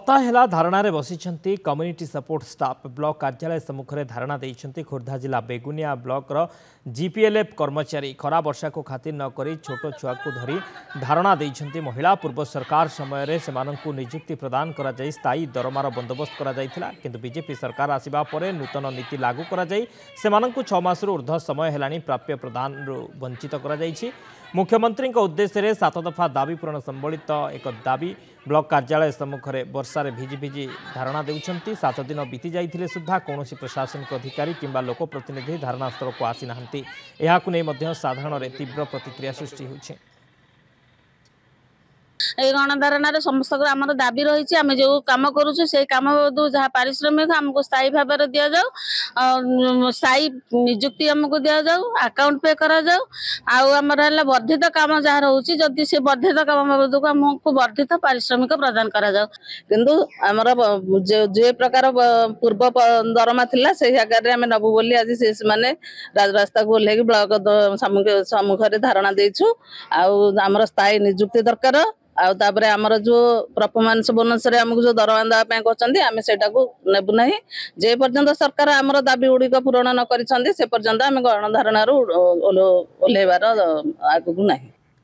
सप्ताह धारणा बसी कम्युनिटी सपोर्ट स्टाफ ब्लॉक कार्यालय सम्मुखें धारणा देइछन्ति खोर्धा जिला बेगुनिया ब्लॉक जीपीएलएफ कर्मचारी खरा वर्षा को खातिर नक छोट छुआ को धरी धारणा देइछन्ति महिला पूर्व सरकार समय रे सेमानंकु नियुक्ति प्रदान करा जाई स्थायी दरमार बंदोबस्त करा जाइथिला किंतु बीजेपी सरकार आसिबा परे नूतन नीति लागू करा जाई सेमानंकु 6 मासरु ऊर्ध्व समय हेलानी प्राप्य प्रदान वंचित करा जाइछि। मुख्यमंत्री उद्देश्य रे 7 दफा दाबी पूरण संबलित एक दाबी ब्लॉक कार्यालय सम्मुखें वर्षार भिजी भिजी धारणा देउछन्ति। 7 दिन बीती जाइथिले सुद्धा कौनसी प्रशासनिक अधिकारी किंबा लोकप्रतिनिधि धारणा स्थल को आसी नाहंती। एहाकु नै मध्य साधारण रे तीव्र प्रतिक्रिया सृष्टि होछि। गणधारणार समस्त आम दाबी रही आम जो कम करुचु से कम जहाँ पारिश्रमिक आमको स्थायी भाव में दि जाऊ स्थायी निजुक्ति आमको दि जाऊ अकाउंट पे करा जाऊ आमर है वर्धित काम जहाँ रोचे जदि से वर्धित काम बाबद को आमको वर्धित पारिश्रमिक प्रदान करा जाऊ किंतु आमर जे प्रकार पूर्व दरमा थिला से जगह आम नबु बोली आज से माने राजरास्ता को ओल्हे ब्लॉक सम्मुखें धारणा देछु आमर स्थायी निजुक्ति दरकार आउे आमर जो परफॉर्मेंस बोनस रे हमको जो दरमा देवाई कहते आम से नेबू ना जे पर्यंत सरकार आमर दाबी गुड़िक पूरण न कर से पर्यंत आम गणधारणार ओह्लैबार आगू ना।